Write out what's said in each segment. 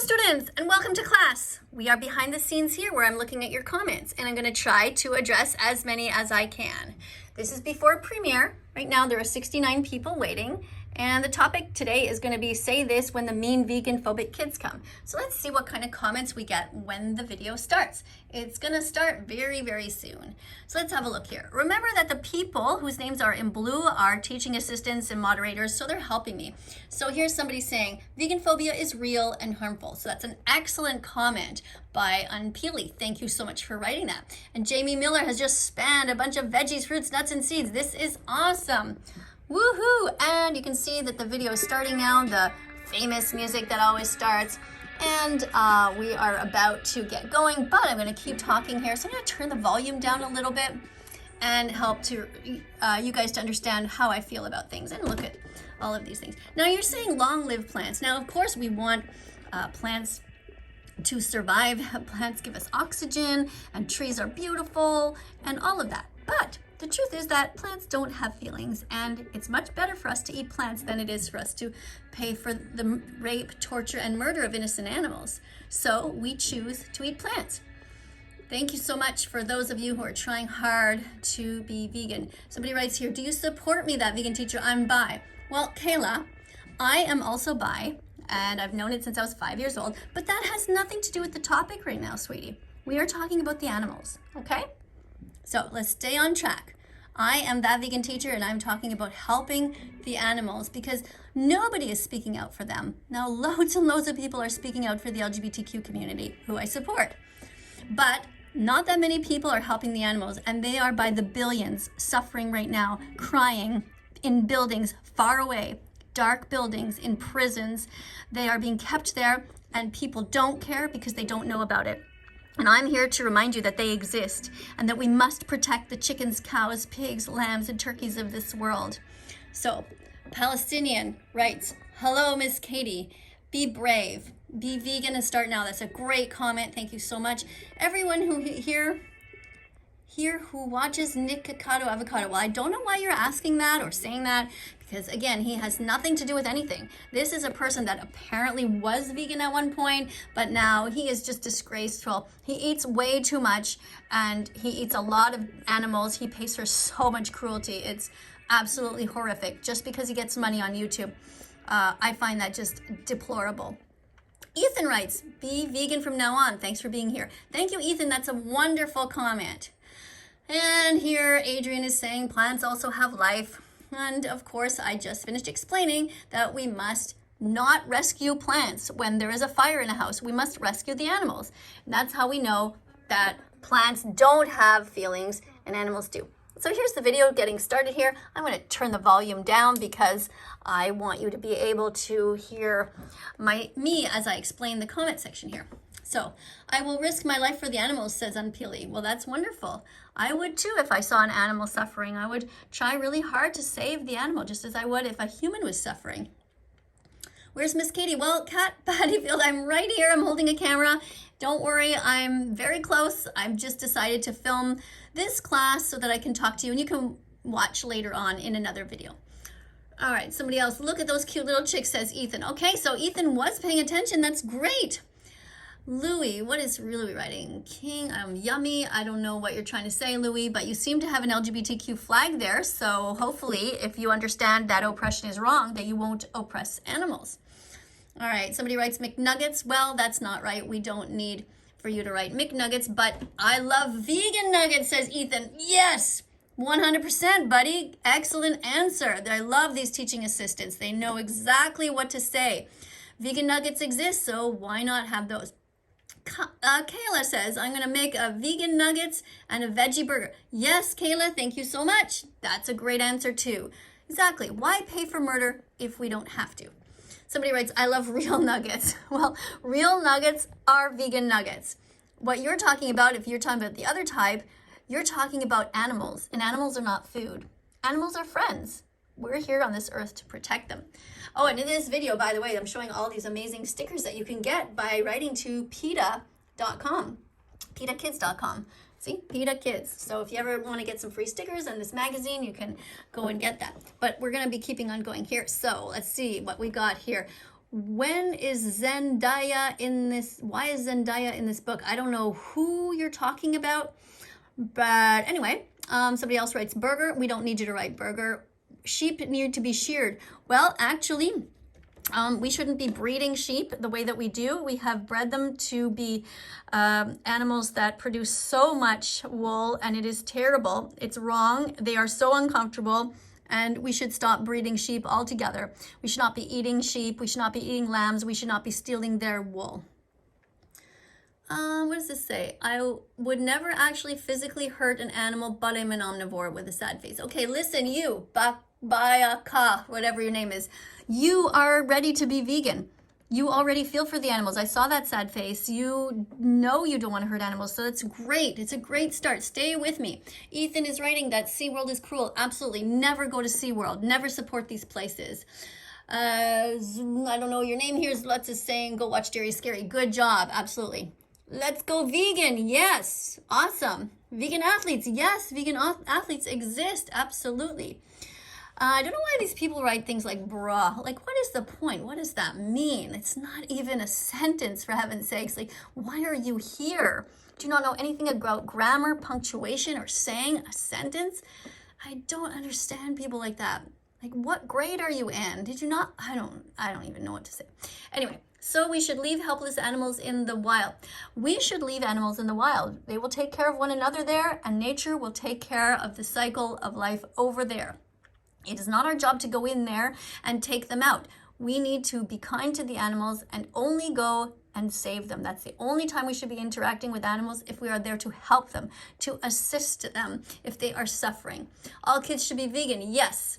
Hello students and welcome to class. We are behind the scenes here where I'm looking at your comments and I'm going to try to address as many as I can. This is before premiere. Right now there are 69 people waiting and the topic today is going to be say this when the mean vegan phobic kids come. So let's see what kind of comments we get when the video starts. It's going to start very, very soon. So let's have a look here. Remember that the people whose names are in blue are teaching assistants and moderators, so they're helping me. So here's somebody saying, Veganphobia is real and harmful. So that's an excellent comment by Unpeely. Thank you so much for writing that. And Jamie Miller has just spammed a bunch of veggies, fruits, nuts, and seeds. This is awesome. Woohoo! And you can see that the video is starting now, the famous music that always starts. And we are about to get going, but I'm going to keep talking here. So I'm going to turn the volume down a little bit and help to you guys to understand how I feel about things and look at all of these things. Now you're saying long-lived plants. Now, of course, we want plants to survive. Plants give us oxygen and trees are beautiful and all of that. But the truth is that plants don't have feelings, and it's much better for us to eat plants than it is for us to pay for the rape, torture, and murder of innocent animals. So we choose to eat plants. Thank you so much for those of you who are trying hard to be vegan. Somebody writes here, do you support me, that vegan teacher? I'm bi. Well, Kayla, I am also bi, and I've known it since I was 5 years old, but that has nothing to do with the topic right now, sweetie. We are talking about the animals, okay? So let's stay on track. I am that vegan teacher and I'm talking about helping the animals because nobody is speaking out for them. Now loads and loads of people are speaking out for the LGBTQ community who I support. But not that many people are helping the animals, and they are by the billions suffering right now, crying in buildings far away, dark buildings, in prisons. They are being kept there and people don't care because they don't know about it. And I'm here to remind you that they exist and that we must protect the chickens, cows, pigs, lambs, and turkeys of this world. So, Palestinian writes, hello, Miss Katie. Be brave. Be vegan and start now. That's a great comment. Thank you so much. Everyone who here who watches Nick Avocado. Well, I don't know why you're asking that or saying that, because again, he has nothing to do with anything. This is a person that apparently was vegan at one point, but now he is just disgraceful. He eats way too much and he eats a lot of animals. He pays for so much cruelty. It's absolutely horrific just because he gets money on YouTube. I find that just deplorable. Ethan writes, be vegan from now on. Thanks for being here. Thank you, Ethan. That's a wonderful comment. And here Adrian is saying plants also have life. And of course, I just finished explaining that we must not rescue plants when there is a fire in a house. We must rescue the animals. And that's how we know that plants don't have feelings and animals do. So here's the video getting started here. I'm going to turn the volume down because I want you to be able to hear me as I explain the comment section here. So, I will risk my life for the animals, says Unpeely. Well, that's wonderful. I would too if I saw an animal suffering. I would try really hard to save the animal, just as I would if a human was suffering. Where's Miss Katie? Well, Kat Pattyfield, I'm right here. I'm holding a camera. Don't worry, I'm very close. I've just decided to film this class so that I can talk to you, and you can watch later on in another video. All right, somebody else. Look at those cute little chicks, says Ethan. Okay, so Ethan was paying attention. That's great. Louis, what is Louis writing? King, yummy. I don't know what you're trying to say, Louis, but you seem to have an LGBTQ flag there. So hopefully, if you understand that oppression is wrong, that you won't oppress animals. All right, somebody writes McNuggets. Well, that's not right. We don't need for you to write McNuggets, but I love vegan nuggets, says Ethan. Yes, 100%, buddy. Excellent answer. I love these teaching assistants. They know exactly what to say. Vegan nuggets exist, so why not have those? Kayla says, I'm going to make a vegan nuggets and a veggie burger. Yes, Kayla, thank you so much. That's a great answer too. Exactly. Why pay for murder if we don't have to? Somebody writes, I love real nuggets. Well, real nuggets are vegan nuggets. What you're talking about, if you're talking about the other type, you're talking about animals, and animals are not food. Animals are friends. We're here on this earth to protect them. Oh, and in this video, by the way, I'm showing all these amazing stickers that you can get by writing to PETA.com, PETAkids.com. See, PETA Kids. So if you ever want to get some free stickers in this magazine, you can go and get that. But we're going to be keeping on going here. So let's see what we got here. When is Zendaya in this? Why is Zendaya in this book? I don't know who you're talking about. But anyway, somebody else writes burger. We don't need you to write burger. Sheep need to be sheared. Well, actually, we shouldn't be breeding sheep the way that we do. We have bred them to be animals that produce so much wool, and it is terrible. It's wrong. They are so uncomfortable, and we should stop breeding sheep altogether. We should not be eating sheep. We should not be eating lambs. We should not be stealing their wool. What does this say? I would never actually physically hurt an animal, but I'm an omnivore with a sad face. Okay, listen, you, Bayaka, whatever your name is. You are ready to be vegan. You already feel for the animals. I saw that sad face. You know you don't want to hurt animals, so that's great. It's a great start. Stay with me. Ethan is writing that SeaWorld is cruel. Absolutely. Never go to SeaWorld. Never support these places. I don't know your name here. Lutz is saying, go watch Jerry Scary. Good job. Absolutely. Let's go vegan. Yes. Awesome. Vegan athletes. Yes. Vegan athletes exist. Absolutely. I don't know why these people write things like bruh. Like, what is the point? What does that mean? It's not even a sentence, for heaven's sakes. Like, why are you here? Do you not know anything about grammar, punctuation, or saying a sentence? I don't understand people like that. Like, what grade are you in? Did you not? I don't even know what to say. Anyway, so we should leave helpless animals in the wild. We should leave animals in the wild. They will take care of one another there, and nature will take care of the cycle of life over there. It is not our job to go in there and take them out. We need to be kind to the animals and only go and save them. That's the only time we should be interacting with animals, if we are there to help them, to assist them if they are suffering. All kids should be vegan. Yes.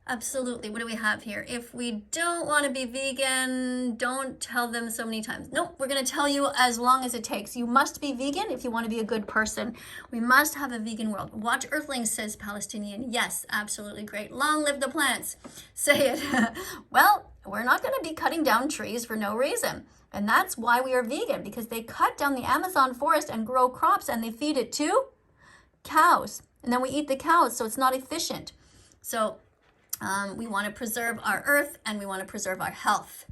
Absolutely. What do we have here? If we don't want to be vegan, don't tell them so many times. No, we're going to tell you as long as it takes. You must be vegan if you want to be a good person. We must have a vegan world. Watch Earthlings, says Palestinian. Yes, absolutely great. Long live the plants. Say it. Well, we're not going to be cutting down trees for no reason. And that's why we are vegan, because they cut down the Amazon forest and grow crops, and they feed it to cows. And then we eat the cows, so it's not efficient. So we want to preserve our earth, and we want to preserve our health.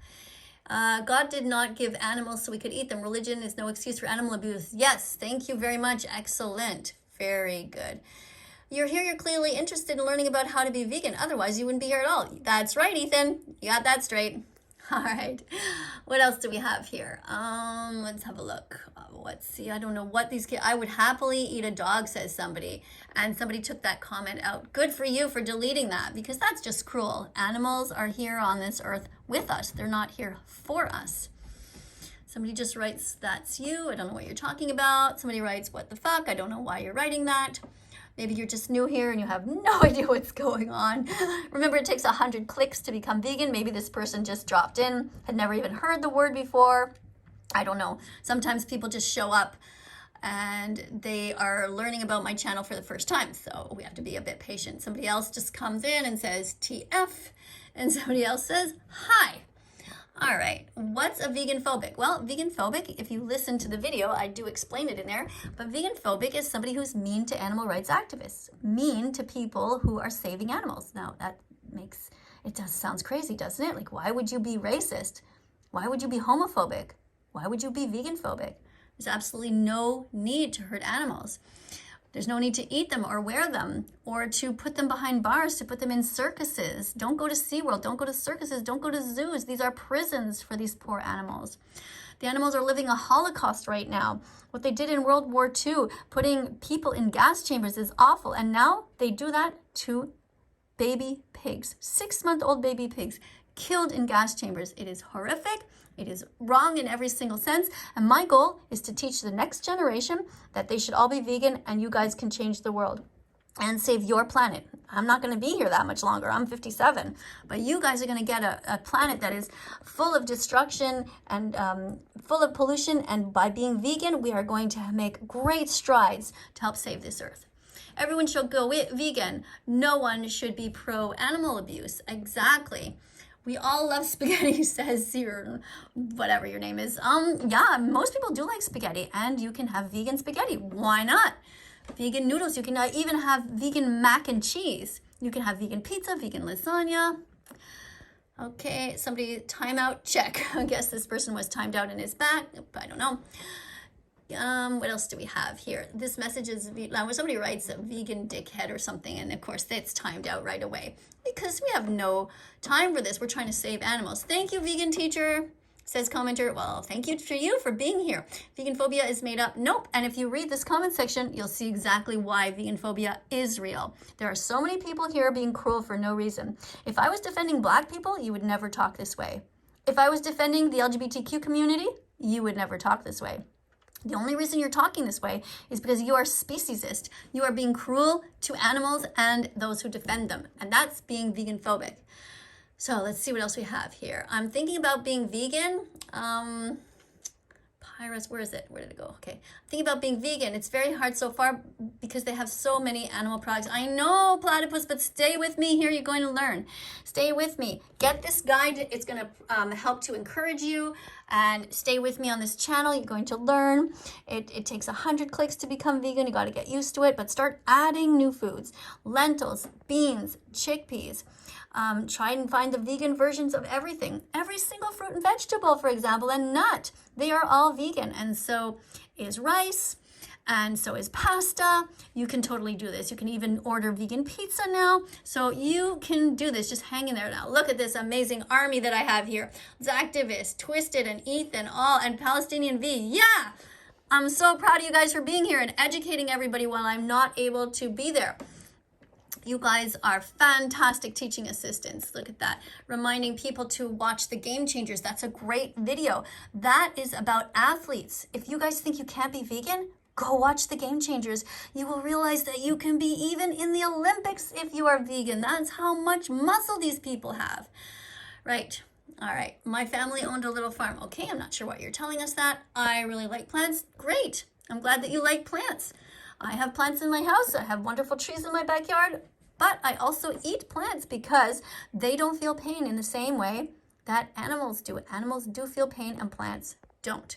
God did not give animals so we could eat them. Religion is no excuse for animal abuse. Yes, thank you very much. Excellent. Very good. You're here, you're clearly interested in learning about how to be vegan. Otherwise, you wouldn't be here at all. That's right, Ethan. You got that straight. All right. What else do we have here? Let's have a look. Let's see. I don't know what these kids... I would happily eat a dog, says somebody. And somebody took that comment out. Good for you for deleting that, because that's just cruel. Animals are here on this earth with us. They're not here for us. Somebody just writes, that's you. I don't know what you're talking about. Somebody writes, what the fuck? I don't know why you're writing that. Maybe you're just new here and you have no idea what's going on. Remember, it takes 100 clicks to become vegan. Maybe this person just dropped in, had never even heard the word before. I don't know. Sometimes people just show up and they are learning about my channel for the first time. So we have to be a bit patient. Somebody else just comes in and says TF, and somebody else says hi. All right, what's a veganphobic? Well, veganphobic, if you listen to the video, I do explain it in there, but veganphobic is somebody who's mean to animal rights activists, mean to people who are saving animals. Now, sounds crazy, doesn't it? Like, why would you be racist? Why would you be homophobic? Why would you be veganphobic? There's absolutely no need to hurt animals. There's no need to eat them or wear them or to put them behind bars, to put them in circuses. Don't go to SeaWorld. Don't go to circuses. Don't go to zoos. These are prisons for these poor animals. The animals are living a holocaust right now. What they did in World War II, putting people in gas chambers, is awful. And now they do that to baby pigs, 6-month-old baby pigs, killed in gas chambers. It is horrific. It is wrong in every single sense. And my goal is to teach the next generation that they should all be vegan, and you guys can change the world and save your planet. I'm not going to be here that much longer. I'm 57. But you guys are going to get a planet that is full of destruction and full of pollution. And by being vegan, we are going to make great strides to help save this earth. Everyone should go vegan. No one should be pro-animal abuse. Exactly. We all love spaghetti, says your, whatever your name is. Yeah, most people do like spaghetti, and you can have vegan spaghetti. Why not? Vegan noodles. You can even have vegan mac and cheese. You can have vegan pizza, vegan lasagna. Okay, somebody timeout, check. I guess this person was timed out in his back. I don't know. What else do we have here? This message is, somebody writes a vegan dickhead or something, and of course that's timed out right away because we have no time for this. We're trying to save animals. Thank you, vegan teacher, says commenter. Well, thank you to you for being here. Veganphobia is made up. Nope. And if you read this comment section, you'll see exactly why veganphobia is real. There are so many people here being cruel for no reason. If I was defending Black people, you would never talk this way. If I was defending the LGBTQ community, you would never talk this way. The only reason you're talking this way is because you are speciesist. You are being cruel to animals and those who defend them. And that's being veganphobic. So let's see what else we have here. I'm thinking about being vegan. Pyrus, where is it? Where did it go? Okay. I'm thinking about being vegan. It's very hard so far because they have so many animal products. I know, platypus, but stay with me here. You're going to learn. Stay with me. Get this guide. It's going to help to encourage you. And stay with me on this channel. You're going to learn. It takes 100 clicks to become vegan. You got to get used to it, but start adding new foods. Lentils, beans, chickpeas. Try and find the vegan versions of everything. Every single fruit and vegetable, for example, and nut. They are all vegan. And so is rice. And so is pasta. You can totally do this. You can even order vegan pizza now. So you can do this. Just hang in there now. Look at this amazing army that I have here. It's Activist, Twisted, and Ethan, all, and Palestinian V. Yeah! I'm so proud of you guys for being here and educating everybody while I'm not able to be there. You guys are fantastic teaching assistants. Look at that. Reminding people to watch the Game Changers. That's a great video. That is about athletes. If you guys think you can't be vegan, go watch the Game Changers. You will realize that you can be even in the Olympics if you are vegan. That's how much muscle these people have. Right. All right. My family owned a little farm. Okay, I'm not sure why you're telling us that. I really like plants. Great. I'm glad that you like plants. I have plants in my house. I have wonderful trees in my backyard. But I also eat plants because they don't feel pain in the same way that animals do. Animals do feel pain and plants don't.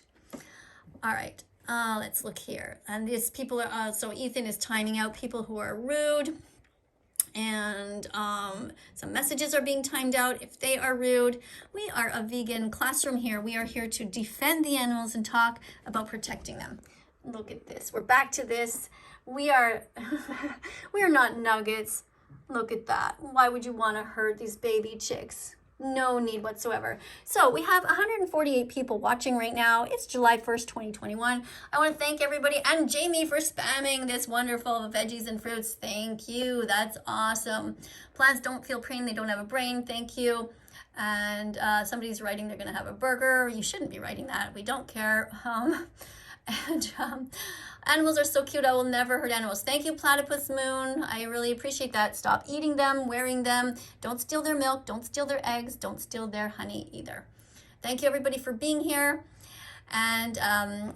All right. Let's look here. And these people are, so Ethan is timing out people who are rude. And some messages are being timed out if they are rude. We are a vegan classroom here. We are here to defend the animals and talk about protecting them. Look at this. We're back to this. We are not nuggets. Look at that. Why would you want to hurt these baby chicks? No need whatsoever. So we have 148 people watching right now. It's July 1st, 2021. I want to thank everybody and Jamie for spamming this wonderful veggies and fruits. Thank you. That's awesome. Plants don't feel pain. They don't have a brain. Thank you. And somebody's writing they're going to have a burger. You shouldn't be writing that. We don't care. Animals are so cute. I will never hurt animals. Thank you, Platypus Moon. I really appreciate that. Stop eating them, wearing them. Don't steal their milk. Don't steal their eggs. Don't steal their honey either. Thank you, everybody, for being here. And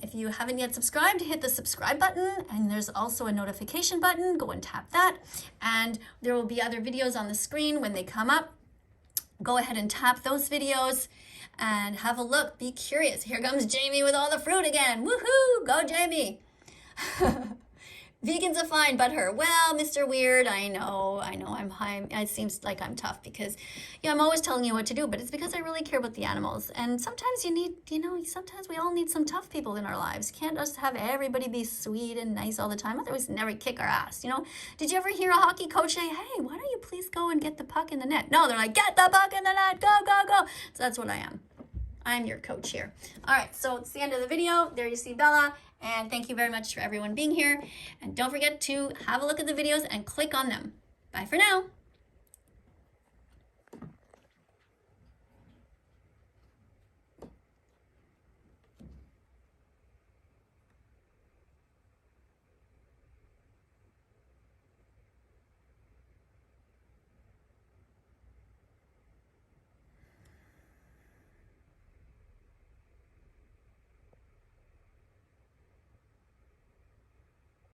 if you haven't yet subscribed, hit the subscribe button. And there's also a notification button. Go and tap that. And there will be other videos on the screen when they come up. Go ahead and tap those videos. And have a look. Be curious. Here comes Jamie with all the fruit again. Woohoo! Go, Jamie. Vegans are fine, but her. Well, Mr. Weird, I know, I'm high. It seems like I'm tough because, I'm always telling you what to do, but it's because I really care about the animals. And sometimes you need, sometimes we all need some tough people in our lives. You can't just have everybody be sweet and nice all the time. Otherwise, never kick our ass, Did you ever hear a hockey coach say, hey, why don't you please go and get the puck in the net? No, they're like, get the puck in the net, go, go, go. So that's what I am. I'm your coach here. All right, so it's the end of the video. There you see Bella. And thank you very much for everyone being here. And don't forget to have a look at the videos and click on them. Bye for now.